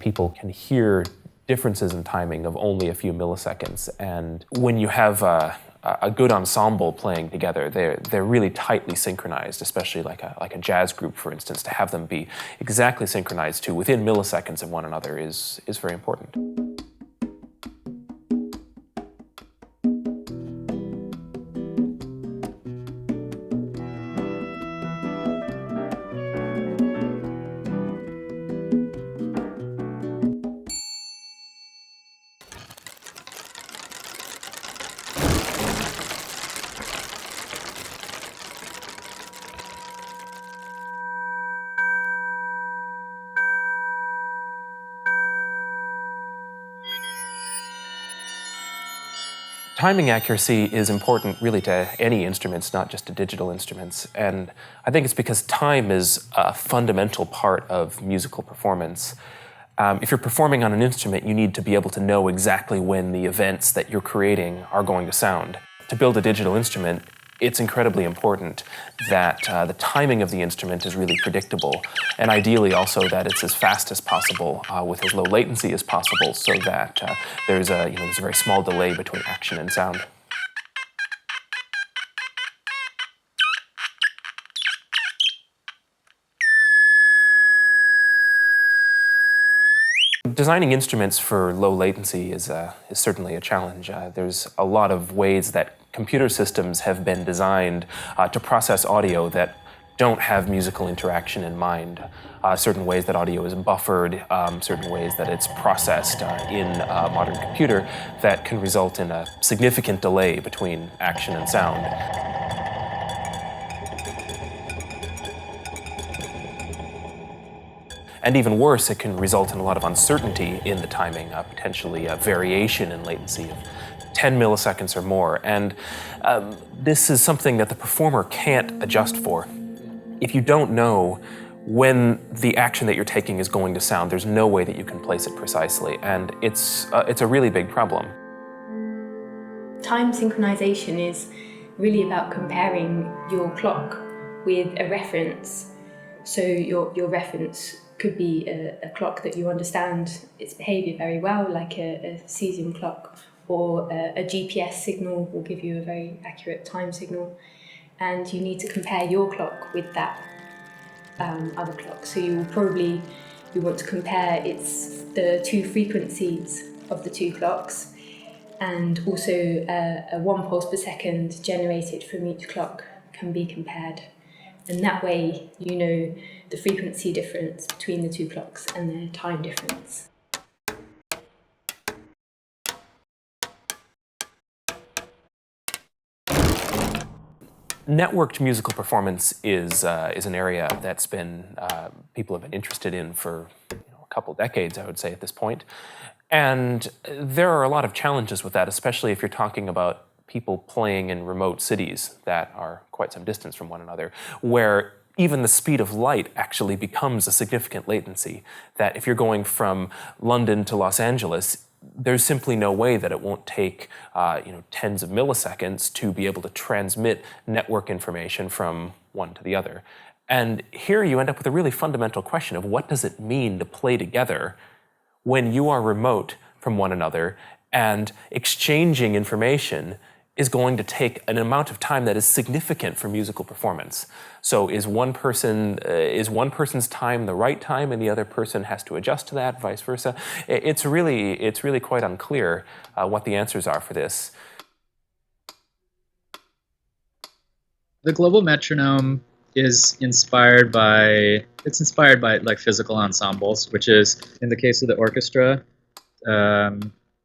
people can hear differences in timing of only a few milliseconds. And when you have a good ensemble playing together, they're really tightly synchronized, especially like a jazz group, for instance. To have them be exactly synchronized to within milliseconds of one another is very important. Timing accuracy is important really to any instruments, not just to digital instruments. And I think it's because time is a fundamental part of musical performance. If you're performing on an instrument, you need to be able to know exactly when the events that you're creating are going to sound. To build a digital instrument, it's incredibly important that the timing of the instrument is really predictable, and ideally also that it's as fast as possible with as low latency as possible, so that there's a very small delay between action and sound. Designing instruments for low latency is certainly a challenge. There's a lot of ways that computer systems have been designed to process audio that don't have musical interaction in mind. Certain ways that audio is buffered, certain ways that it's processed in a modern computer that can result in a significant delay between action and sound. And even worse, it can result in a lot of uncertainty in the timing, potentially a variation in latency of 10 milliseconds or more. And this is something that the performer can't adjust for. If you don't know when the action that you're taking is going to sound, there's no way that you can place it precisely. And it's a really big problem. Time synchronization is really about comparing your clock with a reference. So your reference could be a clock that you understand its behavior very well, like a cesium clock, or a GPS signal will give you a very accurate time signal. And you need to compare your clock with that other clock. So you want to compare the two frequencies of the two clocks, and also a 1 pulse per second generated from each clock can be compared. And that way you know the frequency difference between the two clocks and their time difference. Networked musical performance is an area that's been people have been interested in for a couple decades, I would say, at this point. And there are a lot of challenges with that, especially if you're talking about people playing in remote cities that are quite some distance from one another, where even the speed of light actually becomes a significant latency. That if you're going from London to Los Angeles, there's simply no way that it won't take tens of milliseconds to be able to transmit network information from one to the other. And here you end up with a really fundamental question of what does it mean to play together when you are remote from one another, and exchanging information is going to take an amount of time that is significant for musical performance. So is one person's time the right time and the other person has to adjust to that, vice versa? It's really quite unclear what the answers are for this. The global metronome is inspired by like physical ensembles, which is, in the case of the orchestra,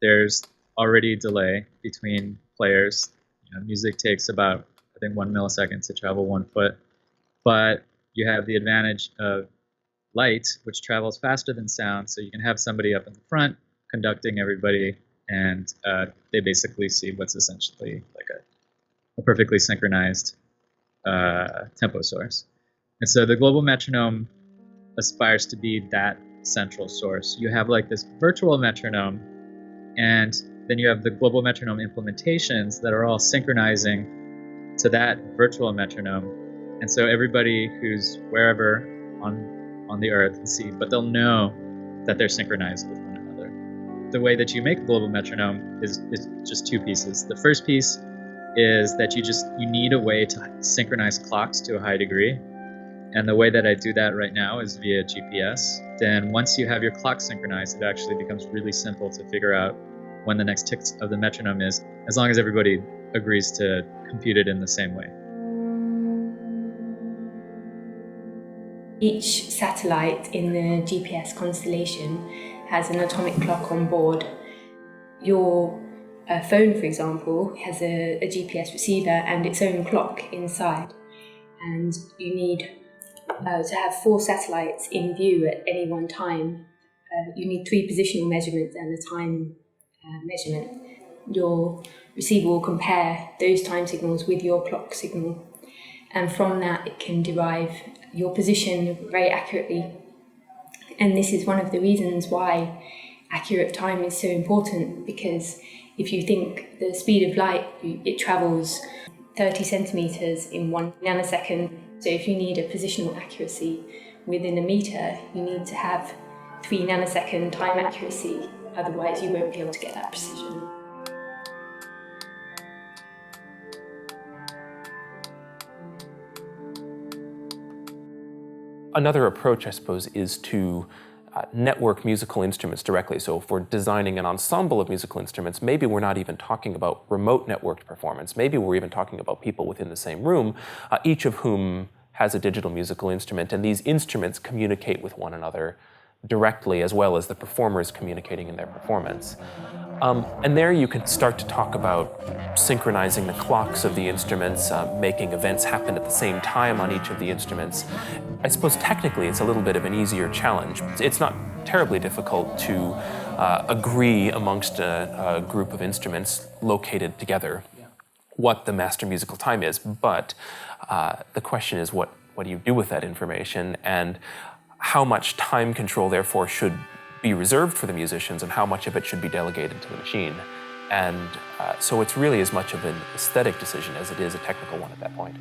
there's already delay between players. Music takes about, I think, 1 millisecond to travel 1 foot, but you have the advantage of light, which travels faster than sound, so you can have somebody up in the front conducting everybody, and they basically see what's essentially like a perfectly synchronized tempo source. And so the global metronome aspires to be that central source. You have like this virtual metronome, and then you have the global metronome implementations that are all synchronizing to that virtual metronome. And so everybody who's wherever on the earth can see, but they'll know that they're synchronized with one another. The way that you make a global metronome is just two pieces. The first piece is that you need a way to synchronize clocks to a high degree. And the way that I do that right now is via GPS. Then once you have your clock synchronized, it actually becomes really simple to figure out when the next tick of the metronome is, as long as everybody agrees to compute it in the same way. Each satellite in the GPS constellation has an atomic clock on board. Your phone, for example, has a GPS receiver and its own clock inside. And you need to have 4 satellites in view at any one time. You need 3 positional measurements and a time measurement. Your receiver will compare those time signals with your clock signal. And from that, it can derive your position very accurately. And this is one of the reasons why accurate time is so important, because if you think the speed of light, it travels 30 centimeters in 1 nanosecond. So if you need a positional accuracy within a meter, you need to have 3 nanosecond time accuracy. Otherwise, you won't be able to get that precision. Another approach, I suppose, is to network musical instruments directly. So if we're designing an ensemble of musical instruments, maybe we're not even talking about remote networked performance. Maybe we're even talking about people within the same room, each of whom has a digital musical instrument, and these instruments communicate with one another directly, as well as the performers communicating in their performance. And there you can start to talk about synchronizing the clocks of the instruments, making events happen at the same time on each of the instruments. I suppose technically it's a little bit of an easier challenge. It's not terribly difficult to agree amongst a group of instruments located together what the master musical time is, but the question is what do you do with that information, and how much time control therefore should be reserved for the musicians and how much of it should be delegated to the machine. And so it's really as much of an aesthetic decision as it is a technical one at that point.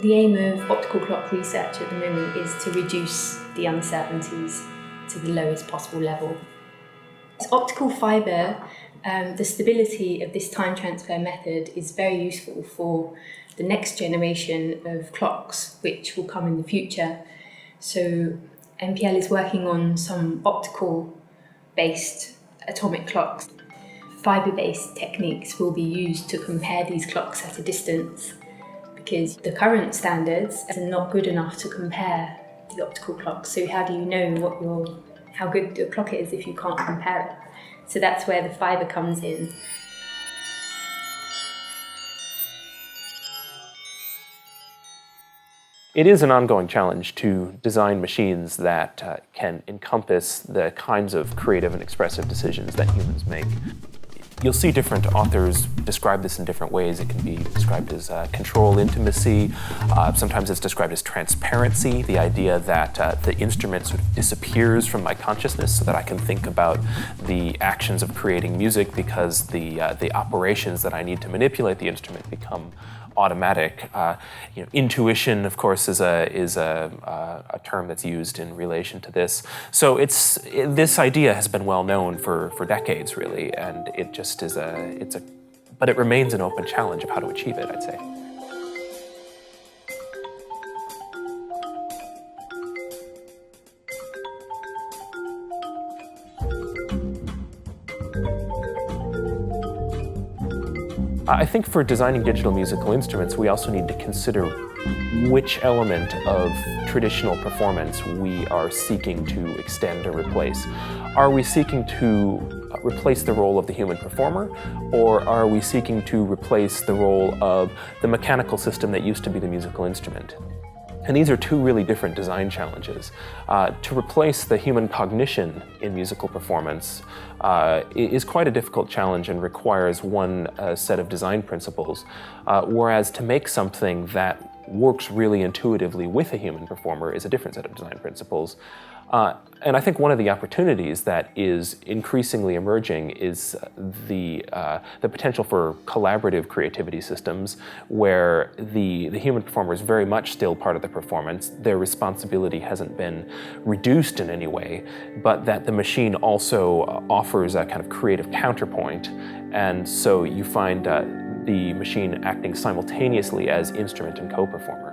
The aim of optical clock research at the moment is to reduce the uncertainties to the lowest possible level. As optical fibre, the stability of this time transfer method is very useful for the next generation of clocks, which will come in the future. So MPL is working on some optical-based atomic clocks. Fibre-based techniques will be used to compare these clocks at a distance, because the current standards are not good enough to compare the optical clocks. So how do you know how good your clock is if you can't compare it? So that's where the fibre comes in. It is an ongoing challenge to design machines that can encompass the kinds of creative and expressive decisions that humans make. You'll see different authors describe this in different ways. It can be described as control intimacy. Sometimes it's described as transparency, the idea that the instrument sort of disappears from my consciousness so that I can think about the actions of creating music, because the operations that I need to manipulate the instrument become automatic. Intuition, of course, is a term that's used in relation to this. So this idea has been well known for decades, really, and it just is but it remains an open challenge of how to achieve it, I'd say. I think for designing digital musical instruments, we also need to consider which element of traditional performance we are seeking to extend or replace. Are we seeking to replace the role of the human performer, or are we seeking to replace the role of the mechanical system that used to be the musical instrument? And these are two really different design challenges. To replace the human cognition in musical performance is quite a difficult challenge and requires one set of design principles, whereas to make something that works really intuitively with a human performer is a different set of design principles. And I think one of the opportunities that is increasingly emerging is the potential for collaborative creativity systems where the human performer is very much still part of the performance. Their responsibility hasn't been reduced in any way, but that the machine also offers a kind of creative counterpoint. And so you find the machine acting simultaneously as instrument and co-performer.